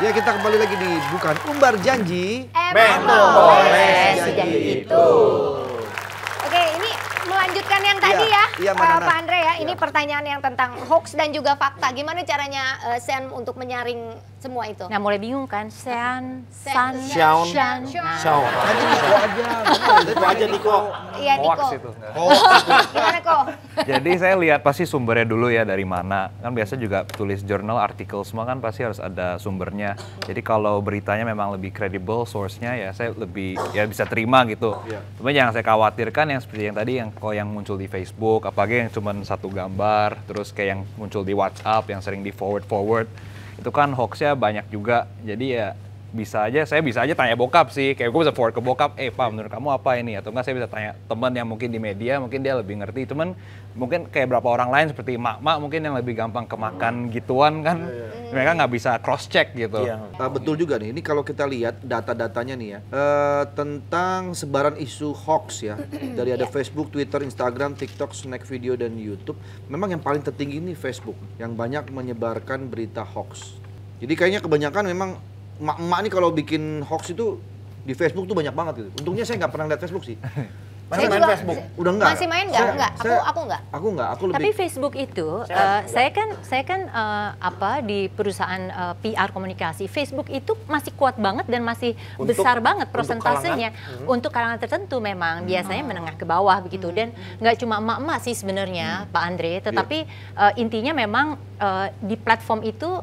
Ya, kita kembali lagi di Bukan Umbar Janji. Emang boleh sejadi itu. Oke, ini melanjutkan yang tadi Pak Andre ya. Ini pertanyaan yang tentang hoax dan juga fakta. Gimana caranya Sen untuk menyaring semua itu? Nah, mulai bingung kan? Sean. Nanti Niko aja. Niko. Iya, Niko. Gimana kok? Jadi saya lihat pasti sumbernya dulu ya dari mana. Kan biasa juga tulis jurnal, artikel semua kan pasti harus ada sumbernya. Jadi kalau beritanya memang lebih kredibel source-nya ya saya lebih ya bisa terima gitu. Cuma yang saya khawatirkan yang seperti yang tadi yang muncul di Facebook, apalagi yang cuma satu gambar, terus kayak yang muncul di WhatsApp yang sering di forward. Itu kan hoaxnya banyak juga. Jadi ya saya bisa aja tanya bokap sih, kayak gue bisa forward ke bokap, Pak menurut kamu apa ini? Atau enggak saya bisa tanya teman yang mungkin di media, mungkin dia lebih ngerti. Cuman mungkin kayak berapa orang lain seperti emak-emak mungkin yang lebih gampang kemakan gituan kan, mereka nggak bisa cross check gitu. Betul juga nih, ini kalau kita lihat data-datanya nih ya, tentang sebaran isu hoax ya, dari ada Facebook, Twitter, Instagram, TikTok, Snack Video, dan YouTube, memang yang paling tertinggi ini Facebook, yang banyak menyebarkan berita hoax. Jadi kayaknya kebanyakan memang emak-emak nih kalau bikin hoax itu di Facebook tuh banyak banget gitu. Untungnya saya nggak pernah lihat Facebook sih. Masih main Facebook? Udah enggak? Masih main nggak? Enggak. Aku enggak. Aku lebih. Tapi Facebook itu, saya kan di perusahaan PR komunikasi. Facebook itu masih kuat banget dan masih besar banget prosentasenya untuk kalangan tertentu memang biasanya menengah ke bawah begitu dan nggak cuma emak-emak sih sebenarnya Pak Andre, tetapi intinya memang di platform itu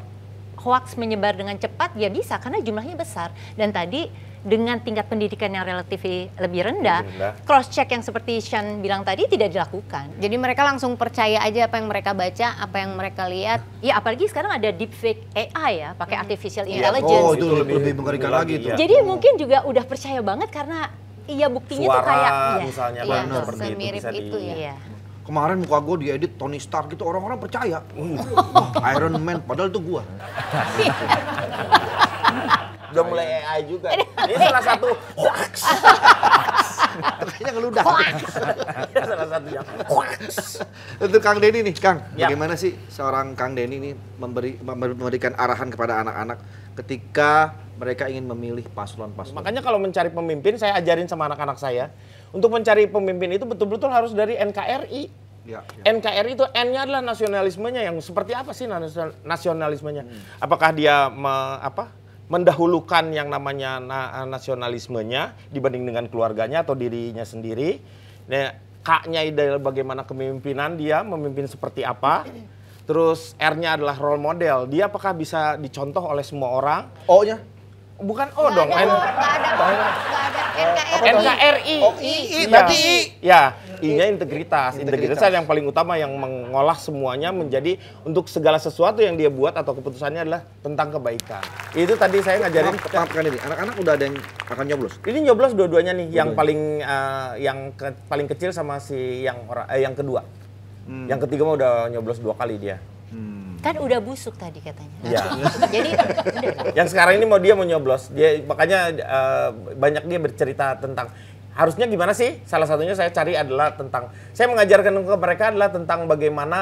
hoax menyebar dengan cepat ya bisa karena jumlahnya besar dan tadi dengan tingkat pendidikan yang relatif lebih rendah, cross check yang seperti Sean bilang tadi tidak dilakukan. Jadi mereka langsung percaya aja apa yang mereka baca, apa yang mereka lihat. Ya apalagi sekarang ada deepfake AI ya, pakai artificial intelligence. Oh itu lebih mengerikan lagi tuh. Jadi mungkin juga udah percaya banget karena buktinya suara, tuh kayak misalnya semirip itu ya. Kemarin muka gue diedit Tony Stark gitu, orang-orang percaya. Iron Man, padahal itu gue. Udah mulai AI juga. Ini salah satu hoax. Kayaknya ngeludah. Salah satu yang hoax. Untuk Kang Denny nih, Kang. Bagaimana sih seorang Kang Denny ini memberikan arahan kepada anak-anak ketika mereka ingin memilih paslon-paslon? Makanya kalau mencari pemimpin, saya ajarin sama anak-anak saya. Untuk mencari pemimpin itu betul-betul harus dari NKRI. NKRI itu N-nya adalah nasionalismenya. Yang seperti apa sih nasionalismenya? Apakah dia mendahulukan yang namanya nasionalismenya dibanding dengan keluarganya atau dirinya sendiri? Nah, K-nya adalah bagaimana kepemimpinan dia, memimpin seperti apa. Terus R-nya adalah role model. Dia apakah bisa dicontoh oleh semua orang? O-nya? Bukan O dong. Nggak ada. NKRI. Oh, I. Berarti I. Ya, I-nya integritas. Integritas yang paling utama yang mengolah semuanya menjadi untuk segala sesuatu yang dia buat atau keputusannya adalah tentang kebaikan. Itu tadi saya ngajarin. Maafkan ini, anak-anak udah ada yang akan nyoblos? Ini nyoblos dua-duanya nih, yang paling kecil sama si yang kedua. Yang ketiga mah udah nyoblos 2 kali dia. Kan udah busuk tadi katanya. Iya. Jadi yang sekarang ini dia mau nyoblos. Dia makanya banyak dia bercerita tentang harusnya gimana sih? Salah satunya saya cari adalah tentang saya mengajarkan ke mereka adalah tentang bagaimana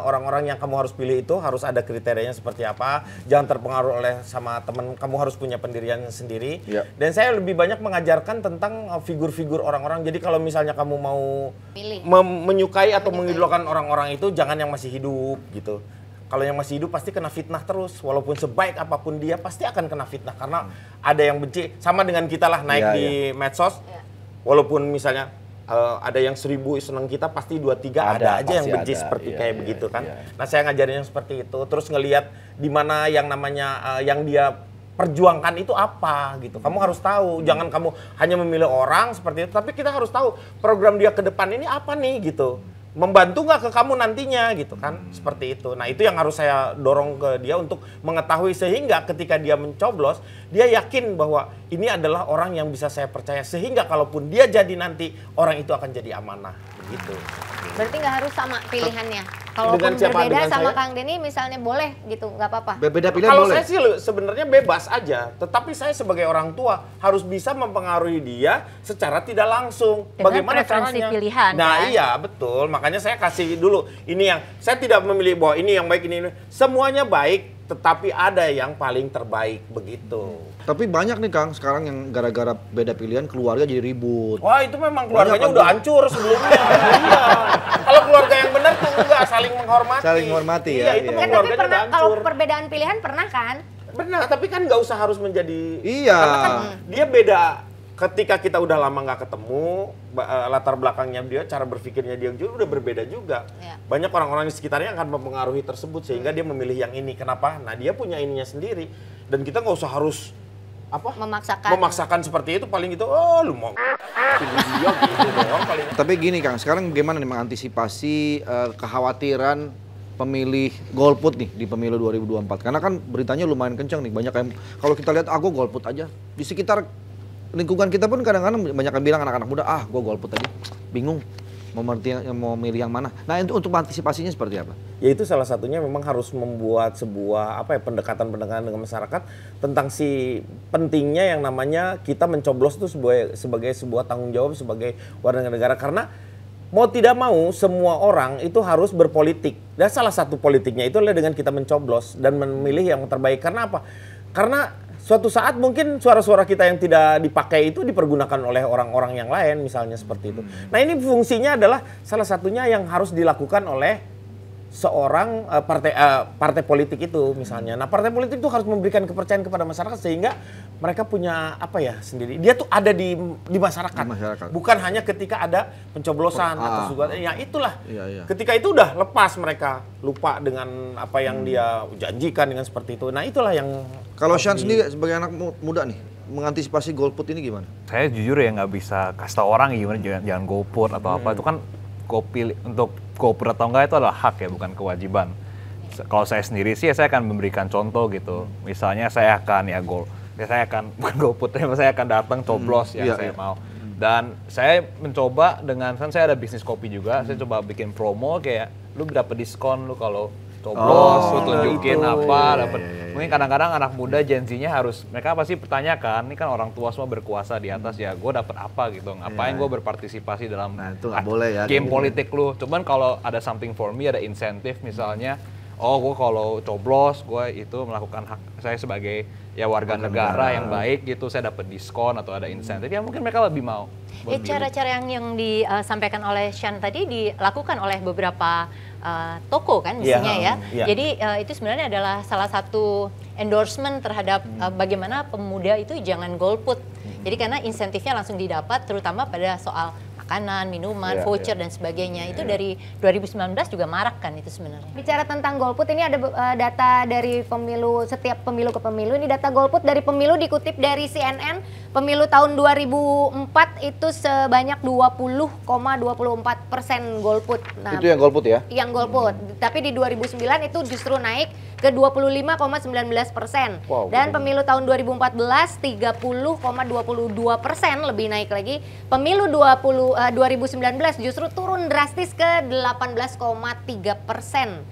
orang-orang yang kamu harus pilih itu harus ada kriterianya seperti apa. Jangan terpengaruh oleh sama teman, kamu harus punya pendirian sendiri. Dan saya lebih banyak mengajarkan tentang figur-figur orang-orang. Jadi kalau misalnya kamu mau menyukai atau mengidolakan orang-orang itu jangan yang masih hidup gitu. Kalau yang masih hidup pasti kena fitnah terus, walaupun sebaik apapun dia pasti akan kena fitnah karena ada yang benci. Sama dengan kita lah naik di medsos, walaupun misalnya ada yang 1000 seneng kita pasti 2-3 ada aja yang benci seperti kayak begitu kan. Nah saya ngajarin yang seperti itu, terus ngelihat di mana yang namanya yang dia perjuangkan itu apa gitu. Kamu harus tahu, jangan kamu hanya memilih orang seperti itu, tapi kita harus tahu program dia ke depan ini apa nih gitu. Membantu nggak ke kamu nantinya gitu kan, seperti itu. Nah itu yang harus saya dorong ke dia untuk mengetahui sehingga ketika dia mencoblos dia yakin bahwa ini adalah orang yang bisa saya percaya sehingga kalaupun dia jadi nanti orang itu akan jadi amanah begitu. Berarti nggak harus sama pilihannya. Kalaupun berbeda sama Kang Denny misalnya boleh gitu, nggak apa-apa. Beda pilihan kalau boleh. Saya sih sebenarnya bebas aja, tetapi saya sebagai orang tua harus bisa mempengaruhi dia secara tidak langsung. Dengan bagaimana preferensi caranya? pilihan. Nah kan? iya betul, makanya saya kasih dulu ini yang saya tidak memilih bahwa ini yang baik ini. Semuanya baik. tetapi ada yang paling terbaik begitu. Tapi banyak nih Kang sekarang yang gara-gara beda pilihan keluarga jadi ribut. Wah itu memang keluarganya udah hancur sebelumnya. Iya. Kalau keluarga yang benar tuh enggak saling menghormati. Saling menghormati ya. Iya itu Iya. Tapi keluarganya pernah, udah kalau hancur. perbedaan pilihan pernah kan? Benar, tapi kan nggak usah harus menjadi. Iya. Karena kan dia beda. Ketika kita udah lama nggak ketemu, latar belakangnya dia, cara berpikirnya dia juga udah berbeda juga. Iya. Banyak orang-orang di sekitarnya akan mempengaruhi tersebut sehingga dia memilih yang ini. Kenapa? Nah dia punya ininya sendiri dan kita nggak usah harus apa? Memaksakan seperti itu. Paling itu, oh lu mau pilih dia gitu doang paling. Tapi gini Kang, sekarang bagaimana nih mengantisipasi kekhawatiran pemilih golput nih di pemilu 2024? Karena kan beritanya lumayan kencang nih, banyak yang kalau kita lihat aku golput aja. Di sekitar lingkungan kita pun kadang-kadang banyak yang bilang anak-anak muda, gue golput aja, bingung mau milih yang mana. Nah untuk antisipasinya seperti apa? Ya itu salah satunya memang harus membuat sebuah pendekatan-pendekatan dengan masyarakat tentang si pentingnya yang namanya kita mencoblos itu sebagai sebuah tanggung jawab sebagai warga negara, karena mau tidak mau semua orang itu harus berpolitik. Dan salah satu politiknya itu adalah dengan kita mencoblos dan memilih yang terbaik. Karena apa? Karena suatu saat mungkin suara-suara kita yang tidak dipakai itu dipergunakan oleh orang-orang yang lain, misalnya seperti itu. Nah ini fungsinya adalah salah satunya yang harus dilakukan oleh seorang partai politik itu misalnya. Nah partai politik itu harus memberikan kepercayaan kepada masyarakat sehingga mereka punya sendiri. Dia tuh ada di masyarakat. Bukan hanya ketika ada pencoblosan atau juga. Ya itulah. Iya. Ketika itu udah lepas mereka lupa dengan apa yang dia janjikan dengan seperti itu. Nah itulah yang. Kalau Sean sendiri sebagai anak muda nih, mengantisipasi golput ini gimana? Saya jujur ya nggak bisa kasih tau orang gimana jangan golput atau apa. Itu kan untuk golput atau enggak itu adalah hak ya, bukan kewajiban. Kalau saya sendiri sih saya akan memberikan contoh gitu. Misalnya saya akan bukan golput, saya akan datang coblos yang saya mau. Dan saya mencoba kan saya ada bisnis kopi juga, saya coba bikin promo kayak lu dapat diskon lu kalau coblos, lu tunjukin dapat. Mungkin kadang-kadang anak muda Gen Z-nya mereka pasti pertanyakan, ini kan orang tua semua berkuasa di atas ya, gue dapat apa gitu, ngapain gue berpartisipasi dalam itu nggak boleh ya, game politik lu. Cuman kalau ada something for me, ada insentif misalnya, gue kalau coblos, gue itu melakukan hak saya sebagai warga negara yang baik gitu, saya dapat diskon atau ada insentif, ya mungkin mereka lebih mau. Cara-cara yang disampaikan oleh Sean tadi dilakukan oleh beberapa toko kan misalnya Jadi itu sebenarnya adalah salah satu endorsement terhadap bagaimana pemuda itu jangan golput. Jadi karena insentifnya langsung didapat, terutama pada soal makanan, minuman, voucher dan sebagainya. Itu dari 2019 juga marak kan itu sebenarnya. Bicara tentang golput, ini ada data dari pemilu, setiap pemilu ke pemilu. Ini data golput dari pemilu dikutip dari CNN. Pemilu tahun 2004 itu sebanyak 20,24% golput. Nah, itu yang golput ya? Yang golput. Tapi di 2009 itu justru naik ke 25,19%. Wow, dan pemilu tahun 2014 30,22%, lebih naik lagi. Pemilu 2019 justru turun drastis ke 18,3%.